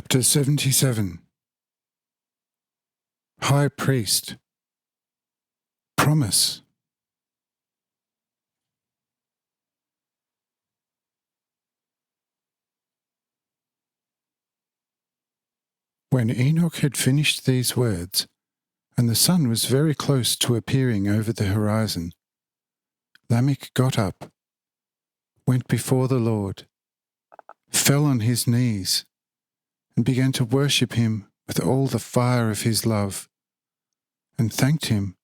Chapter 77. High Priest. Promise. When Enoch had finished these words, and the sun was very close to appearing over the horizon, Lamech got up, went before the Lord, fell on his knees, and began to worship him with all the fire of his love, and thanked him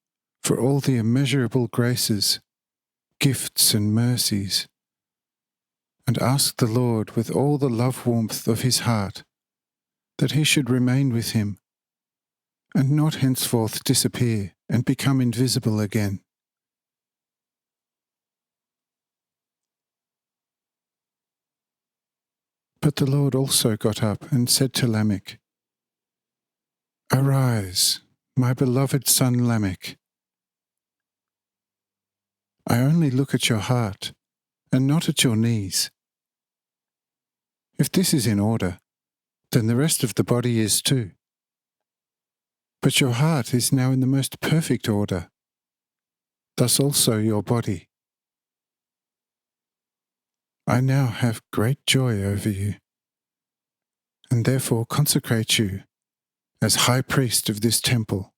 for all the immeasurable graces, gifts and mercies, and asked the Lord with all the love warmth of his heart that he should remain with him, and not henceforth disappear and become invisible again. But the Lord also got up and said to Lamech, "Arise, my beloved son Lamech. I only look at your heart, and not at your knees. If this is in order, then the rest of the body is too. But your heart is now in the most perfect order, thus also your body. I now have great joy over you, and therefore consecrate you as high priest of this temple.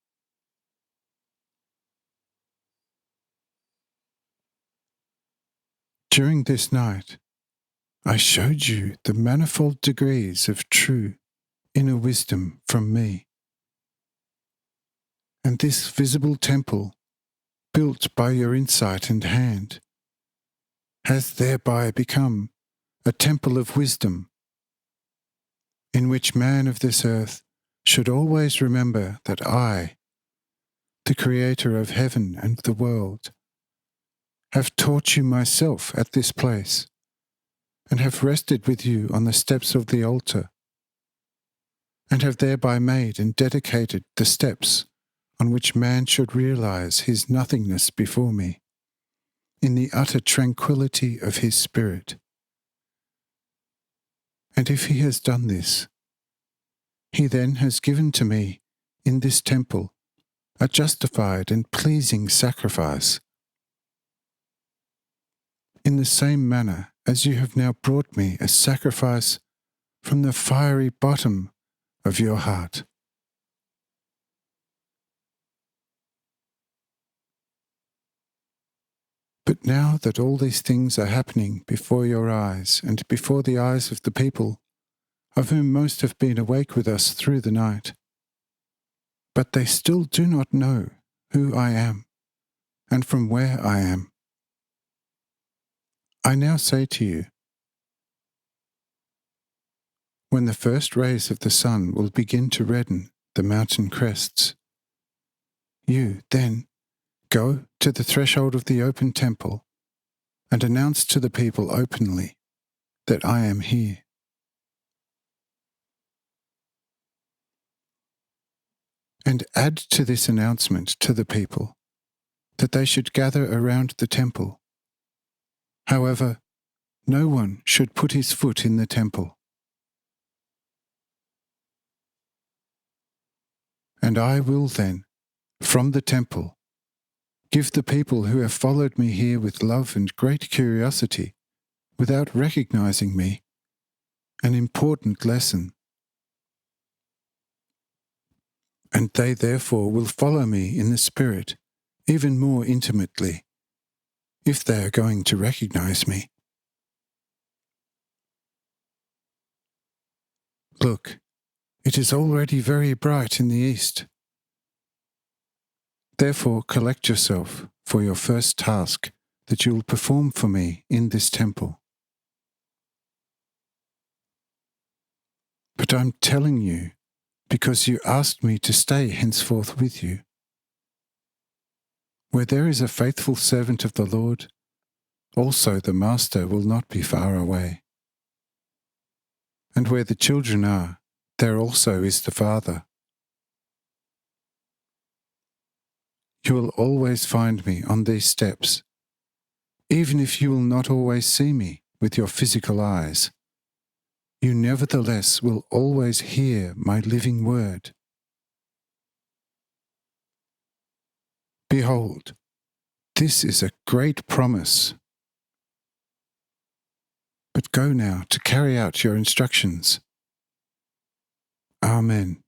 During this night, I showed you the manifold degrees of true inner wisdom from me. And this visible temple, built by your insight and hand, has thereby become a temple of wisdom, in which man of this earth should always remember that I, the Creator of heaven and the world, have taught you myself at this place, and have rested with you on the steps of the altar, and have thereby made and dedicated the steps on which man should realize his nothingness before me, in the utter tranquillity of his spirit. And if he has done this, he then has given to me in this temple a justified and pleasing sacrifice, in the same manner as you have now brought me a sacrifice from the fiery bottom of your heart. But now that all these things are happening before your eyes and before the eyes of the people, of whom most have been awake with us through the night, but they still do not know who I am and from where I am, I now say to you, when the first rays of the sun will begin to redden the mountain crests, you then go to the threshold of the open temple and announce to the people openly that I am here. And add to this announcement to the people that they should gather around the temple. However, no one should put his foot in the temple. And I will then, from the temple, give the people who have followed me here with love and great curiosity, without recognizing me, an important lesson. And they therefore will follow me in the Spirit even more intimately, if they are going to recognize me. Look, it is already very bright in the east. Therefore collect yourself for your first task that you will perform for me in this temple. But I'm telling you, because you asked me to stay henceforth with you. Where there is a faithful servant of the Lord, also the Master will not be far away. And where the children are, there also is the Father. You will always find me on these steps, even if you will not always see me with your physical eyes. you nevertheless will always hear my living word. Behold, this is a great promise. But go now to carry out your instructions. Amen.